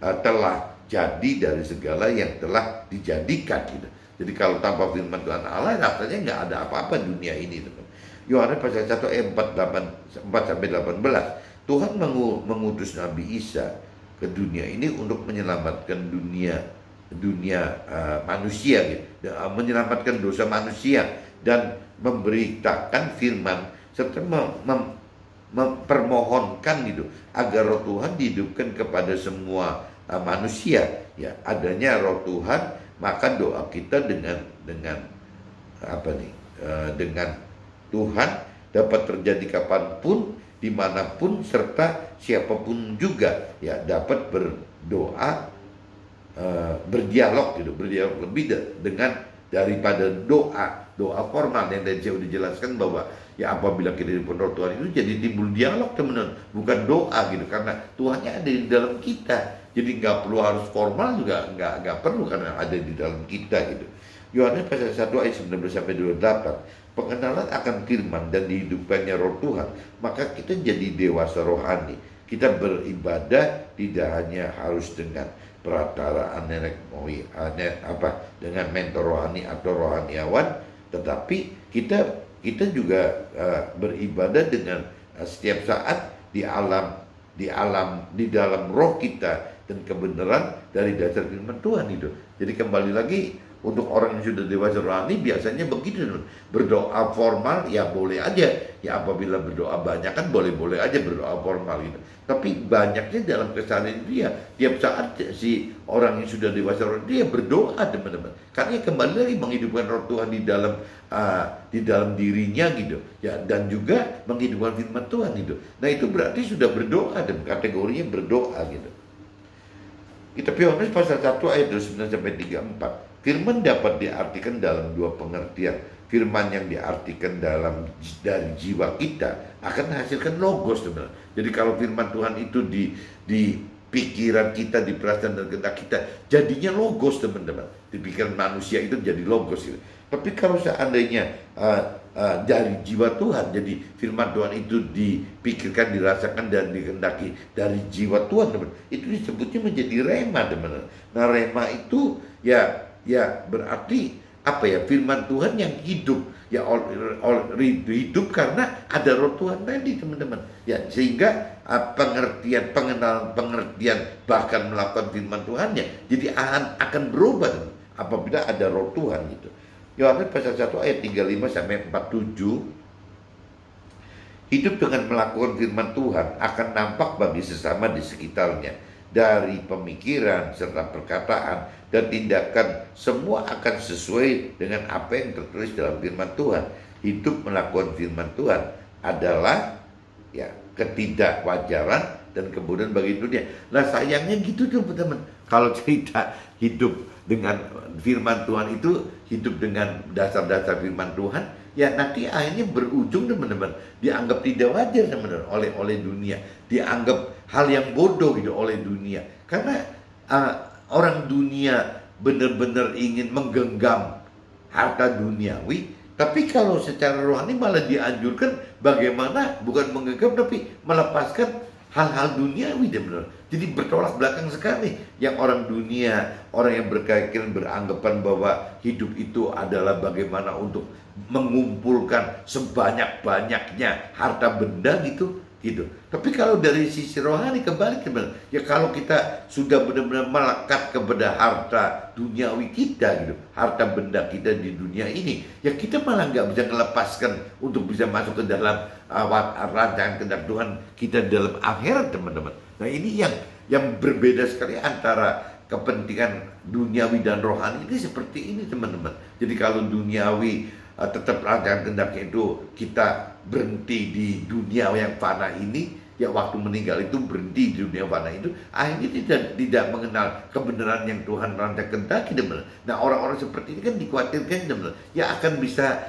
telah jadi dari segala yang telah dijadikan gitu. Jadi kalau tanpa firman Tuhan Allah, rasanya nggak ada apa-apa dunia ini teman. Yohanes pasal 1 ayat 4-18. Tuhan mengutus Nabi Isa ke dunia ini untuk menyelamatkan dunia manusia gitu, menyelamatkan dosa manusia, dan memberitakan firman serta mempermohonkan gitu agar roh Tuhan dihidupkan kepada semua manusia. Ya, adanya roh Tuhan, maka doa kita dengan Tuhan dapat terjadi kapanpun, dimanapun, serta siapapun juga ya dapat berdoa, berdialog lebih dengan daripada doa formal yang tadi saya sudah jelaskan bahwa ya apabila kita dipenuhi roh Tuhan itu jadi timbul dialog teman-teman, bukan doa gitu, karena Tuhannya ada di dalam kita. Jadi nggak perlu harus formal juga, nggak perlu karena ada di dalam kita gitu. Yohanes pasal 1 ayat 19-28. Pengenalan akan firman dan dihidupkannya roh Tuhan, maka kita jadi dewasa rohani. Kita beribadah tidak hanya harus dengan perataraan nenek moyang, dengan mentor rohani atau rohaniawan, tetapi kita juga beribadah dengan setiap saat di dalam roh kita dan kebenaran dari dasar firman Tuhan itu. Jadi kembali lagi, untuk orang yang sudah dewasa rohani biasanya begitu, berdoa formal ya boleh aja, ya apabila berdoa banyak kan boleh-boleh aja berdoa formal gitu. Tapi banyaknya dalam kesalahan dia tiap saat si orang yang sudah dewasa rohani dia berdoa teman-teman, karena kembali lagi menghidupkan roh Tuhan di dalam dirinya gitu ya, dan juga menghidupkan firman Tuhan itu. Nah itu berarti sudah berdoa, dan kategorinya berdoa gitu. Kita Yohanes pasal 1 ayat 29-34. Firman dapat diartikan dalam dua pengertian. Firman yang diartikan dari jiwa kita akan menghasilkan logos teman-teman. Jadi kalau firman Tuhan itu di pikiran kita, di perasaan dan kehendak kita, jadinya logos teman-teman. Di pikiran manusia itu jadi logos gitu. Tapi kalau seandainya dari jiwa Tuhan, jadi firman Tuhan itu dipikirkan, dirasakan, dan dikehendaki dari jiwa Tuhan teman-teman, itu disebutnya menjadi rema teman-teman. Nah rema itu ya berarti apa ya, firman Tuhan yang hidup ya, hidup karena ada roh Tuhan tadi teman-teman ya, sehingga pengenalan pengertian bahkan melakukan firman Tuhannya jadi akan berubah teman, apabila ada roh Tuhan gitu. Yohanes pasal 1 ayat 35-47. Hidup dengan melakukan firman Tuhan akan nampak bagi sesama di sekitarnya. Dari pemikiran serta perkataan dan tindakan, semua akan sesuai dengan apa yang tertulis dalam firman Tuhan. Hidup melakukan firman Tuhan adalah ya ketidakwajaran dan kemudian bagi dunia. Nah sayangnya gitu teman-teman, kalau cerita hidup dengan firman Tuhan itu hidup dengan dasar-dasar firman Tuhan, ya nanti akhirnya berujung teman-teman dianggap tidak wajar teman-teman oleh dunia, dianggap hal yang bodoh gitu oleh dunia, karena orang dunia benar-benar ingin menggenggam harta duniawi, tapi kalau secara rohani malah dianjurkan bagaimana bukan menggenggam tapi melepaskan hal-hal duniawi teman-teman. Jadi bertolak belakang sekali. Yang orang dunia, orang yang berkeyakinan beranggapan bahwa hidup itu adalah bagaimana untuk mengumpulkan sebanyak-banyaknya harta benda gitu. Tapi kalau dari sisi rohani kembali teman, ya kalau kita sudah benar-benar melekat kepada harta duniawi kita gitu, harta benda kita di dunia ini, ya kita malah nggak bisa melepaskan untuk bisa masuk ke dalam rancangan kehendak Tuhan kita dalam akhirat teman-teman. Nah ini yang berbeda sekali antara kepentingan duniawi dan rohani ini seperti ini teman-teman. Jadi kalau duniawi tetap rancangan kehendaknya itu kita berhenti di dunia yang fana ini, ya waktu meninggal itu berhenti di dunia fana itu, akhirnya tidak mengenal kebenaran yang Tuhan rancang kehendaki teman-teman. Nah orang-orang seperti ini kan dikhawatirkan teman-teman, ya akan bisa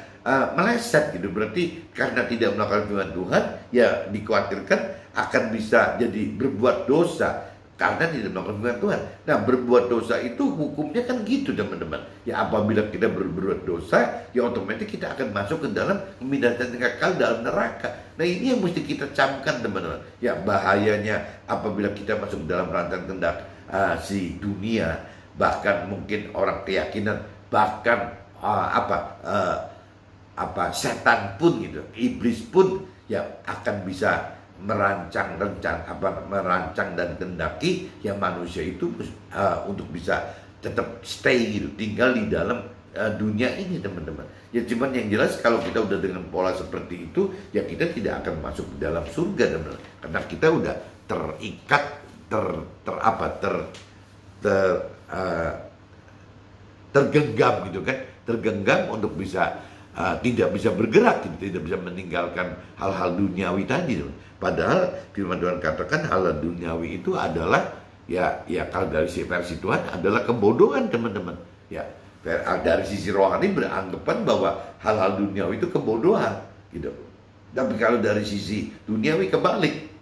meleset gitu. Berarti karena tidak melakukan firman Tuhan, ya dikhawatirkan akan bisa jadi berbuat dosa karena tidak melakukan firman Tuhan. Nah berbuat dosa itu hukumnya kan gitu teman-teman. Ya apabila kita berbuat dosa, ya otomatis kita akan masuk ke dalam pembinaan kekal dalam neraka. Nah ini yang mesti kita camkan teman-teman. Ya bahayanya apabila kita masuk dalam rancangan kehendak si dunia, bahkan mungkin orang keyakinan, bahkan setan pun gitu, iblis pun ya akan bisa merancang dan kehendaki yang manusia itu untuk bisa tetap stay gitu, tinggal di dalam dunia ini teman-teman. Ya cuman yang jelas kalau kita udah dengan pola seperti itu, ya kita tidak akan masuk ke dalam surga teman-teman, karena kita udah terikat tergenggam gitu kan, tergenggam untuk bisa tidak bisa bergerak, tidak bisa meninggalkan hal-hal duniawi tadi. Padahal firman Tuhan katakan hal duniawi itu adalah ya kalau dari versi Tuhan adalah kebodohan teman-teman. Ya dari sisi rohani beranggapan bahwa hal-hal duniawi itu kebodohan gitu. Tapi kalau dari sisi duniawi kebalik,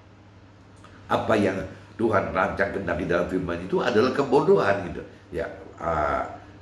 apa yang Tuhan rancang kehendaki dalam firman itu adalah kebodohan gitu. Ya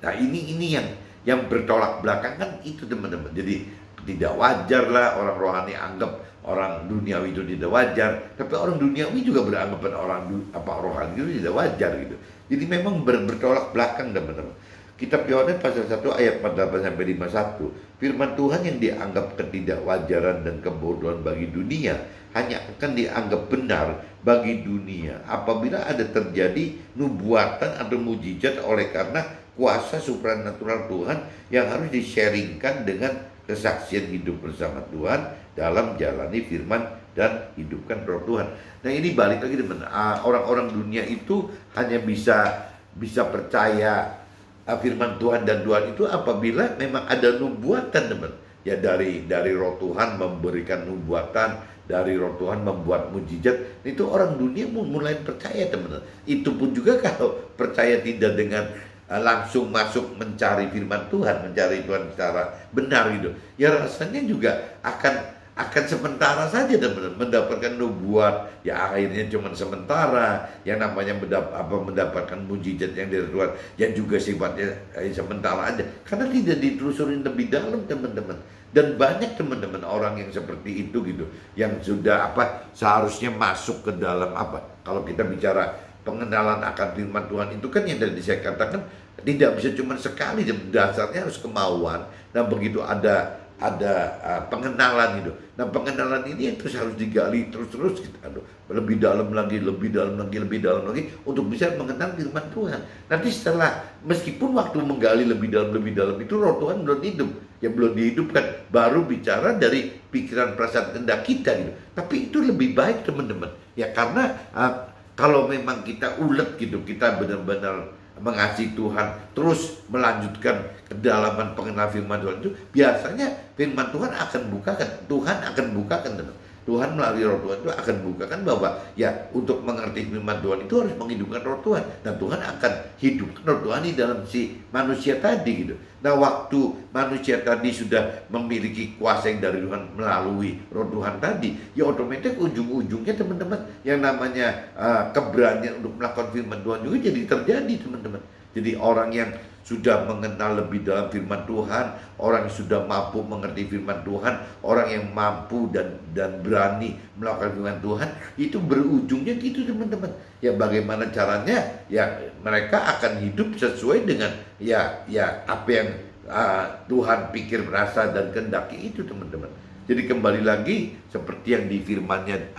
nah ini yang bertolak belakang kan itu teman-teman. Jadi tidak wajar lah orang rohani anggap orang duniawi itu tidak wajar, tapi orang duniawi juga beranggapan orang rohani itu tidak wajar gitu. Jadi memang bertolak belakang teman-teman. Kitab Yohanes pasal 1 ayat 48 sampai 51, firman Tuhan yang dianggap ketidakwajaran dan kebodohan bagi dunia hanya akan dianggap benar bagi dunia apabila ada terjadi nubuatan atau mujizat oleh karena kuasa supranatural Tuhan yang harus di-sharingkan dengan kesaksian hidup bersama Tuhan dalam jalani firman dan hidupkan roh Tuhan. Nah ini balik lagi teman, orang-orang dunia itu hanya bisa percaya firman Tuhan dan Tuhan itu apabila memang ada nubuatan teman. Ya dari roh Tuhan memberikan nubuatan, dari roh Tuhan membuat mujizat, itu orang dunia mulai percaya teman. Itu pun juga kalau percaya tidak dengan langsung masuk mencari firman Tuhan, mencari Tuhan secara benar gitu, ya rasanya juga akan sementara saja teman-teman, mendapatkan nubuat ya akhirnya cuma sementara, yang namanya mendapatkan mujizat yang dari Tuhan yang juga sifatnya sementara aja karena tidak ditelusurin lebih dalam teman-teman. Dan banyak teman-teman orang yang seperti itu gitu, yang sudah seharusnya masuk ke dalam kalau kita bicara pengenalan akan firman Tuhan itu kan yang tadi saya katakan tidak bisa cuma sekali, dasarnya harus kemauan. Nah begitu ada pengenalan itu. Nah pengenalan ini terus harus digali terus gitu. Lebih dalam lagi untuk bisa mengenal firman Tuhan. Nanti setelah meskipun waktu menggali lebih dalam itu roh Tuhan belum hidup, ya belum dihidupkan, baru bicara dari pikiran perasaan kehendak kita gitu. Tapi itu lebih baik teman-teman. Ya karena kalau memang kita ulet gitu, kita benar-benar mengasihi Tuhan, terus melanjutkan kedalaman pengenalan firman Tuhan itu, biasanya firman Tuhan akan bukakan teman. Tuhan melalui roh Tuhan itu akan bukakan bahwa ya untuk mengerti firman Tuhan itu harus menghidupkan roh Tuhan, dan Tuhan akan hidupkan roh Tuhan di dalam si manusia tadi gitu. Nah waktu manusia tadi sudah memiliki kuasa yang dari Tuhan melalui roh Tuhan tadi, ya otomatis ujung-ujungnya teman-teman yang namanya keberanian untuk melakukan firman Tuhan juga jadi terjadi teman-teman. Jadi orang yang sudah mengenal lebih dalam firman Tuhan, orang yang sudah mampu mengerti firman Tuhan, orang yang mampu dan berani melakukan firman Tuhan, itu berujungnya gitu teman-teman. Ya bagaimana caranya? Ya mereka akan hidup sesuai dengan ya apa yang Tuhan pikir, rasa dan kehendaki itu teman-teman. Jadi kembali lagi seperti yang di firmannya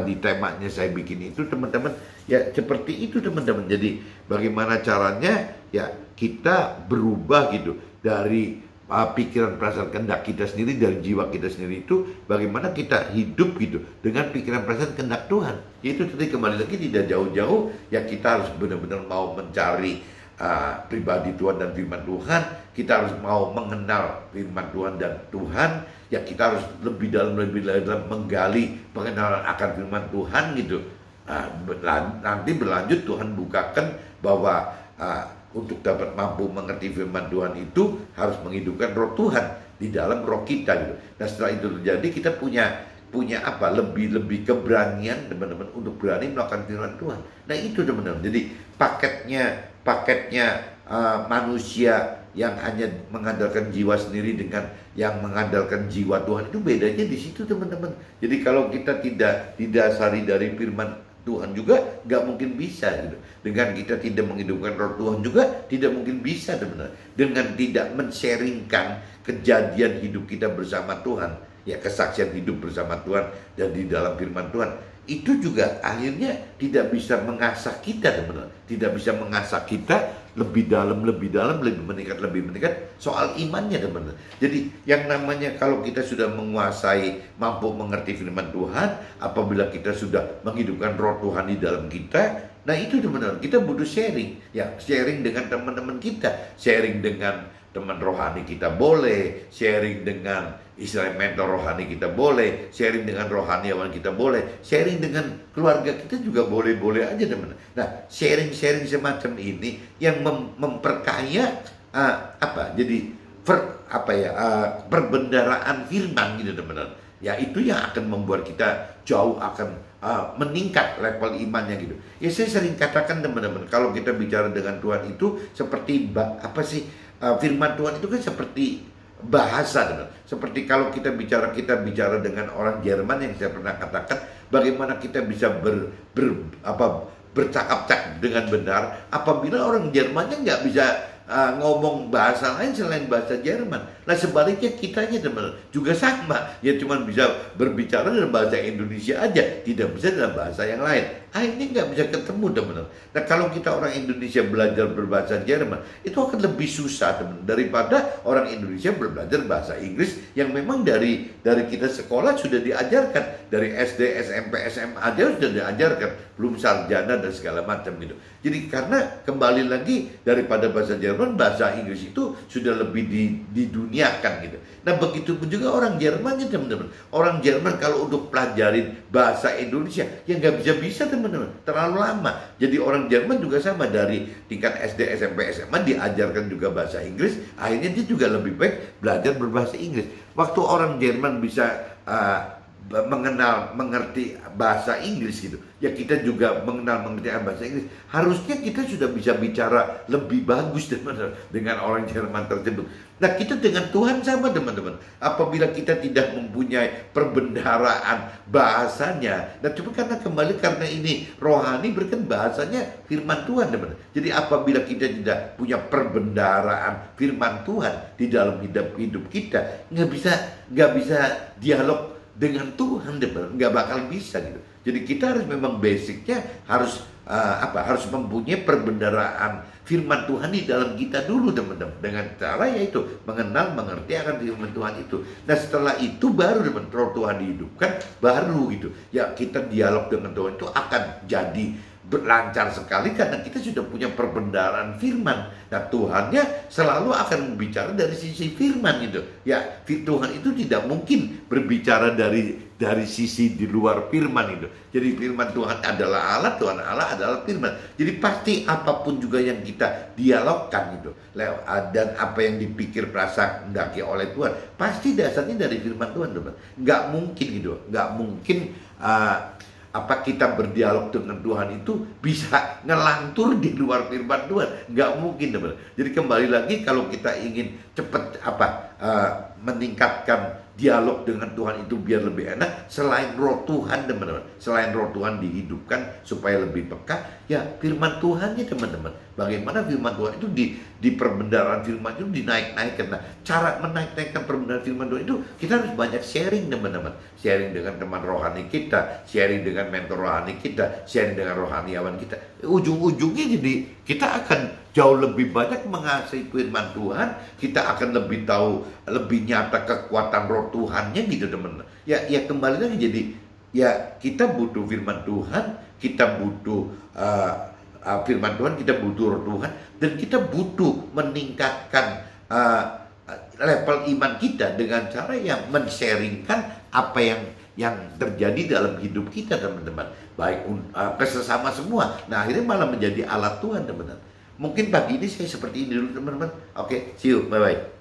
di temanya saya bikin itu teman-teman, ya seperti itu teman-teman. Jadi bagaimana caranya ya kita berubah gitu dari pikiran perasaan kehendak kita sendiri dari jiwa kita sendiri itu bagaimana kita hidup gitu dengan pikiran perasaan kehendak Tuhan. Itu tadi kembali lagi tidak jauh-jauh ya, kita harus benar-benar mau mencari pribadi Tuhan dan firman Tuhan. Kita harus mau mengenal firman Tuhan dan Tuhan ya, kita harus lebih dalam menggali pengenalan akan firman Tuhan gitu. Nanti berlanjut Tuhan bukakan bahwa untuk dapat mampu mengerti firman Tuhan itu harus menghidupkan roh Tuhan di dalam roh kita gitu. Nah setelah itu terjadi kita punya apa lebih keberanian teman-teman untuk berani melakukan firman Tuhan. Nah itu teman-teman. Jadi paketnya manusia yang hanya mengandalkan jiwa sendiri dengan yang mengandalkan jiwa Tuhan itu bedanya di situ teman-teman. Jadi kalau kita tidak didasari dari firman Tuhan juga nggak mungkin bisa gitu. Dengan kita tidak menghidupkan roh Tuhan juga tidak mungkin bisa teman-teman. Dengan tidak men-sharingkan kejadian hidup kita bersama Tuhan, ya kesaksian hidup bersama Tuhan dan di dalam firman Tuhan, itu juga akhirnya tidak bisa mengasah kita teman-teman. Tidak bisa mengasah kita lebih dalam, lebih meningkat soal imannya teman-teman. Jadi yang namanya kalau kita sudah menguasai, mampu mengerti firman Tuhan, apabila kita sudah menghidupkan roh Tuhan di dalam kita, nah itu teman-teman, kita butuh sharing. Ya, sharing dengan teman-teman kita, sharing dengan teman rohani kita boleh, sharing dengan istilah mentor rohani kita boleh, sharing dengan rohaniawan kita boleh, sharing dengan keluarga kita juga boleh-boleh aja teman-teman. Nah, sharing-sharing semacam ini yang memperkaya jadi perbendaraan firman gitu teman-teman. Ya itu yang akan membuat kita jauh akan meningkat level imannya gitu. Ya saya sering katakan teman-teman, kalau kita bicara dengan Tuhan itu seperti firman Tuhan itu kan seperti bahasa teman. Seperti kalau kita bicara dengan orang Jerman yang saya pernah katakan, bagaimana kita bisa bercakap-cakap dengan benar apabila orang Jermannya nggak bisa ngomong bahasa lain selain bahasa Jerman. Nah sebaliknya kitanya teman juga sama, ya cuma bisa berbicara dalam bahasa Indonesia aja, tidak bisa dalam bahasa yang lain. Akhirnya nggak bisa ketemu teman. Nah kalau kita orang Indonesia belajar berbahasa Jerman, itu akan lebih susah teman daripada orang Indonesia belajar bahasa Inggris yang memang dari kita sekolah sudah diajarkan, dari SD, SMP, SMA aja sudah diajarkan, belum sarjana dan segala macam gitu. Jadi karena kembali lagi daripada bahasa Jerman, bahasa Inggris itu sudah lebih diduniakan gitu. Nah begitu pun juga orang Jermannya teman-teman. Orang Jerman kalau untuk pelajarin bahasa Indonesia ya nggak bisa teman-teman, terlalu lama. Jadi orang Jerman juga sama, dari tingkat SD, SMP, SMA diajarkan juga bahasa Inggris, akhirnya dia juga lebih baik belajar berbahasa Inggris. Waktu orang Jerman bisa mengerti bahasa Inggris gitu, ya kita juga mengerti bahasa Inggris. Harusnya kita sudah bisa bicara lebih bagus teman-teman dengan orang Jerman tersebut. Nah kita dengan Tuhan sama teman-teman. Apabila kita tidak mempunyai perbendaharaan bahasanya, nah cuma karena ini rohani, berarti bahasanya firman Tuhan teman-teman. Jadi apabila kita tidak punya perbendaharaan firman Tuhan di dalam hidup kita, nggak bisa dialog dengan Tuhan, nggak bakal bisa gitu. Jadi kita harus memang basicnya harus mempunyai perbendaharaan firman Tuhan di dalam kita dulu teman-teman, dengan cara yaitu mengenal, mengerti akan firman Tuhan itu. Nah setelah itu baru roh Tuhan dihidupkan, baru gitu ya kita dialog dengan Tuhan itu akan jadi lancar sekali karena kita sudah punya perbendaharaan firman. Nah Tuhannya selalu akan berbicara dari sisi firman gitu. Ya Tuhan itu tidak mungkin berbicara dari sisi di luar firman itu. Jadi firman Tuhan adalah Allah, Tuhan Allah adalah firman. Jadi pasti apapun juga yang kita dialogkan gitu, dan apa yang dipikir perasaan hendaki oleh Tuhan, pasti dasarnya dari firman Tuhan teman. Nggak mungkin gitu, nggak mungkin kita berdialog dengan Tuhan itu bisa ngelantur di luar firman Tuhan, nggak mungkin teman. Jadi kembali lagi kalau kita ingin cepat meningkatkan dialog dengan Tuhan itu biar lebih enak, selain roh Tuhan teman-teman, selain roh Tuhan dihidupkan supaya lebih peka, ya firman Tuhannya teman-teman. Bagaimana firman Tuhan itu di perbendaharaan firman itu dinaik-naikkan. Nah, cara menaik-naikkan perbendaharaan firman Tuhan itu kita harus banyak sharing, teman-teman. Sharing dengan teman rohani kita, sharing dengan mentor rohani kita, sharing dengan rohaniawan kita. Ujung-ujungnya jadi kita akan jauh lebih banyak mengasihi firman Tuhan, kita akan lebih tahu, lebih nyata kekuatan roh Tuhannya gitu, teman-teman. Ya kembali lagi, jadi ya kita butuh firman Tuhan, kita butuh firman Tuhan, kita butuh roh Tuhan, dan kita butuh meningkatkan level iman kita dengan cara yang men-sharingkan apa yang terjadi dalam hidup kita, teman-teman, baik ke sesama semua. Nah, akhirnya malah menjadi alat Tuhan, teman-teman. Mungkin pagi ini saya seperti ini dulu, teman-teman. Oke, see you, bye-bye.